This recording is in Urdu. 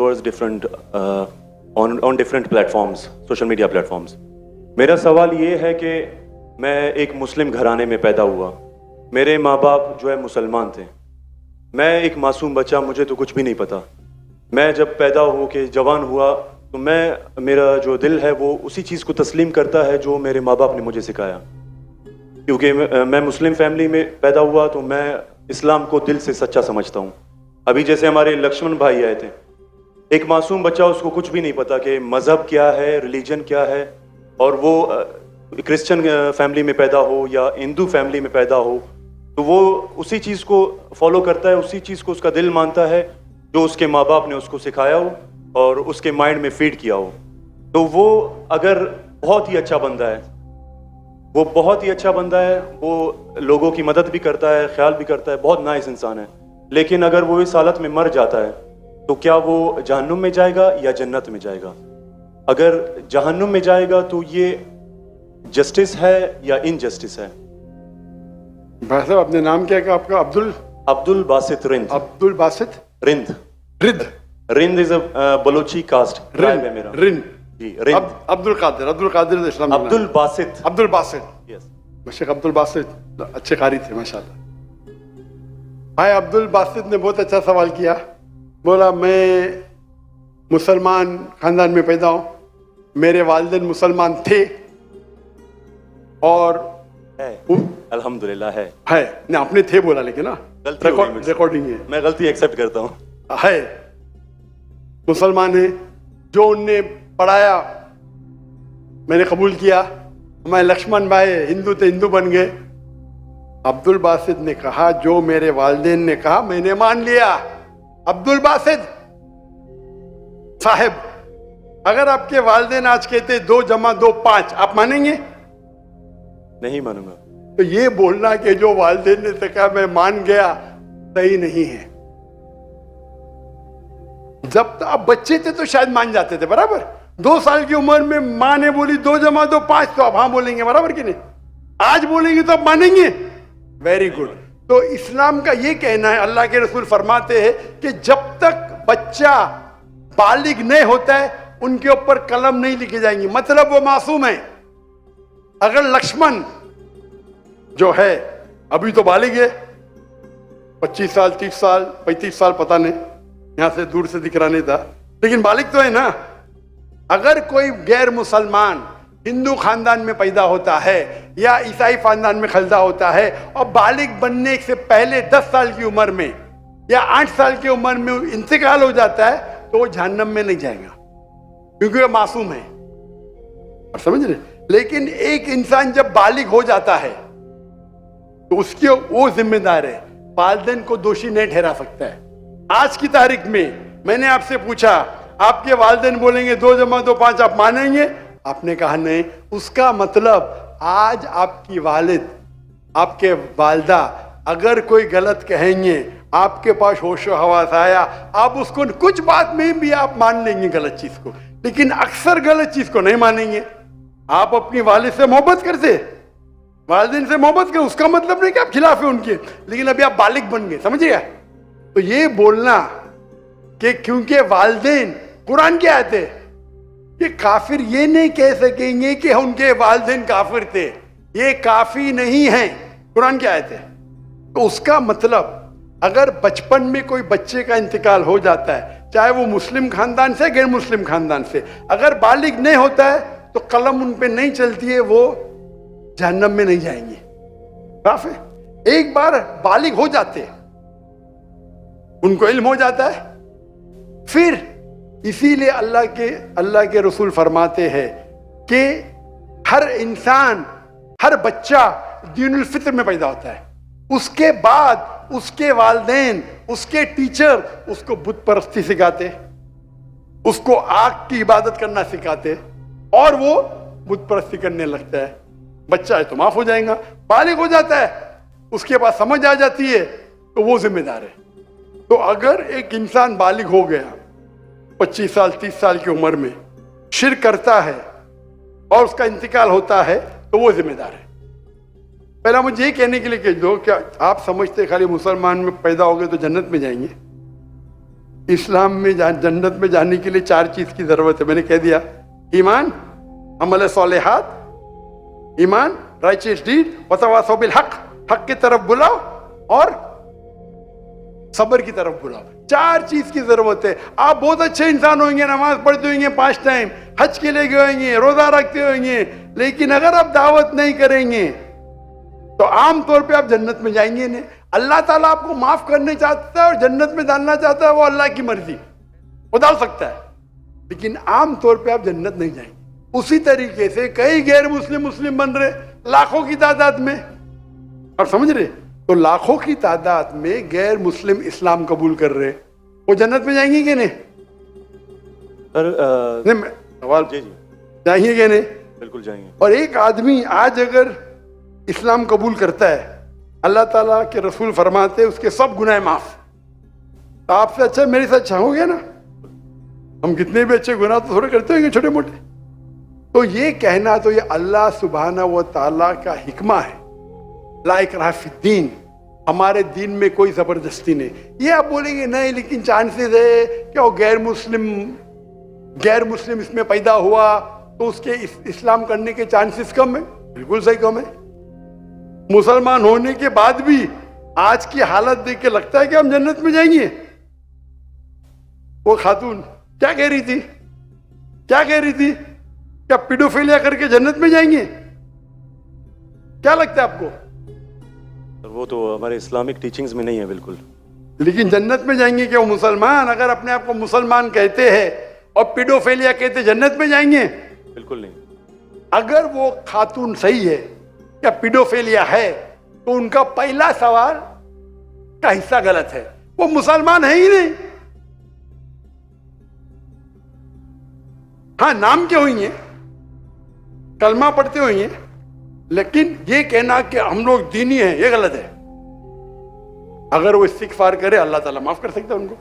towards different on different platforms, social media platforms. میرا سوال یہ ہے کہ میں ایک مسلم گھرانے میں پیدا ہوا. میرے ماں باپ جو ہے مسلمان تھے. میں ایک معصوم بچہ, مجھے تو کچھ بھی نہیں پتا. میں جب پیدا ہو کے جوان ہوا تو میرا جو دل ہے وہ اسی چیز کو تسلیم کرتا ہے جو میرے ماں باپ نے مجھے سکھایا. کیونکہ میں مسلم فیملی میں پیدا ہوا تو میں اسلام کو دل سے سچا سمجھتا ہوں. ابھی جیسے ہمارے لکشمن بھائی آئے تھے, ایک معصوم بچہ, اس کو کچھ بھی نہیں پتا کہ مذہب کیا ہے, ریلیجن کیا ہے, اور وہ کرسچن فیملی میں پیدا ہو یا ہندو فیملی میں پیدا ہو تو وہ اسی چیز کو فالو کرتا ہے, اسی چیز کو اس کا دل مانتا ہے جو اس کے ماں باپ نے اس کو سکھایا ہو اور اس کے مائنڈ میں فیڈ کیا ہو. تو وہ اگر بہت ہی اچھا بندہ ہے, وہ بہت ہی اچھا بندہ ہے, وہ لوگوں کی مدد بھی کرتا ہے, خیال بھی کرتا ہے, بہت نائس انسان ہے. لیکن اگر وہ اس حالت میں مر جاتا ہے تو کیا وہ جہنم میں جائے گا یا جنت میں جائے گا؟ اگر جہنم میں جائے گا تو یہ جسٹس ہے یا انجسٹس ہے؟ بھائی صاحب اپنے نام کیا کہ آپ کا؟ عبد الباسط رند. عبد الباسط رند. رند از اے بلوچی کاسٹ. رند ہے میرا. رند جی رند. عبد القادر اسلام. عبد الباسط. یس. شیخ عبد الباسط اچھے قاری تھے ماشاءاللہ. بھائی عبد الباسط نے بہت اچھا سوال کیا. بولا میں مسلمان خاندان میں پیدا ہوں, میرے والدین مسلمان تھے اور الحمدللہ ہے نہیں آپ نے تھے بولا لیکن نا ریکارڈنگ ہے, میں غلطی ایکسیپٹ کرتا ہوں. ہے مسلمان ہیں, جو ان نے پڑھایا میں نے قبول کیا. ہمارے لکشمن بھائی ہندو تھے, ہندو بن گئے. عبد الباسط نے کہا جو میرے والدین نے کہا میں نے مان لیا. عبد الباسط صاحب, اگر آپ کے والدین آج کہتے 2 + 2 = 5, آپ مانیں گے؟ نہیں مانوں گا. تو یہ بولنا کہ جو والدین نے کہا میں مان گیا صحیح نہیں ہے. جب آپ بچے تھے تو شاید مان جاتے تھے, برابر. 2 سال کی عمر میں ماں نے بولی 2 + 2 = 5 تو آپ ہاں بولیں گے, برابر کہ نہیں؟ آج بولیں گے تو آپ مانیں گے. Very good. تو اسلام کا یہ کہنا ہے, اللہ کے رسول فرماتے ہیں کہ جب تک بچہ بالغ نہیں ہوتا ہے ان کے اوپر قلم نہیں لکھے جائیں گی, مطلب وہ معصوم ہے. اگر لکشمن جو ہے ابھی تو بالغ ہے, 25 سال 30 سال 35 سال پتہ نہیں, یہاں سے دور سے دکھ رہا نہیں تھا, لیکن بالغ تو ہے نا. اگر کوئی غیر مسلمان ہندو خاندان میں پیدا ہوتا ہے یا عیسائی خاندان میں پیدا ہوتا ہے اور بالغ بننے سے پہلے 10 سال کی عمر میں یا 8 سال کی عمر میں انتقال ہو جاتا ہے تو وہ جہنم میں نہیں جائے گا, کیونکہ وہ معصوم ہے. اور سمجھ رہے؟ لیکن ایک انسان جب بالغ ہو جاتا ہے تو اس کے وہ ذمہ دار ہے, والدین کو دوشی نہیں ٹھہرا سکتا ہے. آج کی تاریخ میں نے آپ سے پوچھا آپ کے والدین بولیں گے 2 + 2 = 5, آپ مانیں گے؟ آپ نے کہا نہیں. اس کا مطلب آج آپ کی والد آپ کے والدہ اگر کوئی غلط کہیں گے, آپ کے پاس ہوش و حواس آیا, آپ اس کو کچھ بات میں بھی آپ مان لیں گے غلط چیز کو, لیکن اکثر غلط چیز کو نہیں مانیں گے. آپ اپنی والد سے محبت کرتے, والدین سے محبت کرتے, اس کا مطلب نہیں کہ آپ خلاف ہیں ان کے, لیکن ابھی آپ بالغ بن گئے, سمجھے گا؟ تو یہ بولنا کہ کیونکہ والدین, قرآن کی آیت ہے, یہ کافر یہ نہیں کہہ سکیں گے کہ ان کے والدین کافر تھے, یہ کافی نہیں ہیں, قرآن کی آیت ہے. تو اس کا مطلب اگر بچپن میں کوئی بچے کا انتقال ہو جاتا ہے, چاہے وہ مسلم خاندان سے غیر مسلم خاندان سے, اگر بالغ نہیں ہوتا ہے تو قلم ان پہ نہیں چلتی ہے, وہ جہنم میں نہیں جائیں گے. صاف ہے؟ ایک بار بالغ ہو جاتے ہیں, ان کو علم ہو جاتا ہے, پھر اسی لیے اللہ کے رسول فرماتے ہیں کہ ہر انسان, ہر بچہ دین الفطر میں پیدا ہوتا ہے. اس کے بعد اس کے والدین, اس کے ٹیچر اس کو بت پرستی سکھاتے, اس کو آگ کی عبادت کرنا سکھاتے, اور وہ بت پرستی کرنے لگتا ہے. بچہ ہے تو معاف ہو جائے گا, بالغ ہو جاتا ہے اس کے بعد سمجھ آ جاتی ہے تو وہ ذمہ دار ہے. تو اگر ایک انسان بالغ ہو گیا 25 سال 30 سال کی عمر میں, شرک کرتا ہے اور اس کا انتقال ہوتا ہے تو وہ ذمہ دار ہے. پہلا مجھے یہ کہنے کے لیے کہ دو, کیا آپ سمجھتے خالی مسلمان میں پیدا ہو گئے تو جنت میں جائیں گے؟ اسلام میں جنت میں جانے کے لیے 4 چیز کی ضرورت ہے. میں نے کہہ دیا, ایمان, عمل صالحات, ایمان, رائچیس ڈیڈ, وتواصوا بالحق, حق کی طرف بلاؤ اور صبر کی طرف بلاؤ. 4 چیز کی ضرورت ہے. آپ بہت اچھے انسان ہوئیں گے, نماز پڑھتے ہوئیں گے 5 ٹائم, حج کے لیے گئے ہوئیں گے, روزہ رکھتے ہوئیں گے, لیکن اگر آپ دعوت نہیں کریں گے تو عام طور پہ آپ جنت میں جائیں گے نہیں. اللہ تعالیٰ آپ کو معاف کرنے چاہتا ہے اور جنت میں ڈالنا چاہتا ہے, وہ اللہ کی مرضی, وہ ڈال سکتا ہے, لیکن عام طور پہ آپ جنت نہیں جائیں گے. اسی طریقے سے کئی غیر مسلم بن رہے لاکھوں کی تعداد میں, اور سمجھ رہے, تو لاکھوں کی تعداد میں غیر مسلم اسلام قبول کر رہے, وہ جنت میں جائیں گے کہ نہیں؟ سر سوال, جی جی جائیں گے کہ نہیں؟ بالکل جائیں گے. اور ایک آدمی آج اگر اسلام قبول کرتا ہے, اللہ تعالیٰ کے رسول فرماتے اس کے سب گناہ معاف. تو آپ سے اچھا میرے ساتھ ہو گیا نا, ہم کتنے بھی اچھے گناہ تو تھوڑے کرتے ہوں گے چھوٹے موٹے. تو یہ کہنا تو یہ اللہ سبحانہ و تعالیٰ کا حکمہ ہے, لا اکراہ فی الدین, ہمارے دین میں کوئی زبردستی نہیں. یہ آپ بولیں گے نہیں لیکن چانسز ہے کہ وہ غیر مسلم اس میں پیدا ہوا تو اس کے اسلام کرنے کے چانسز کم ہیں. بالکل صحیح کم ہے. مسلمان ہونے کے بعد بھی آج کی حالت دیکھ کے لگتا ہے کہ ہم جنت میں جائیں گے. وہ خاتون کیا کہہ رہی تھی, کیا پیڈوفیلیا کر کے جنت میں جائیں گے؟ کیا لگتا ہے آپ کو؟ وہ تو ہمارے اسلامک ٹیچنگز میں نہیں ہے بالکل. لیکن جنت میں جائیں گے کہ وہ مسلمان اگر اپنے آپ کو مسلمان کہتے ہیں اور پیڈوفیلیا کہتے جنت میں جائیں گے؟ بالکل نہیں. اگر وہ خاتون صحیح ہے یا پیڈوفیلیا ہے تو ان کا پہلا سوال کا حصہ غلط ہے. وہ مسلمان ہے ہی نہیں. ہاں نام کے ہوئی ہیں, کلمہ پڑھتے ہوئی ہیں, لیکن یہ کہنا کہ ہم لوگ دینی ہیں یہ غلط ہے. اگر وہ استغفار کرے اللہ تعالیٰ معاف کر سکتا ہے ان کو.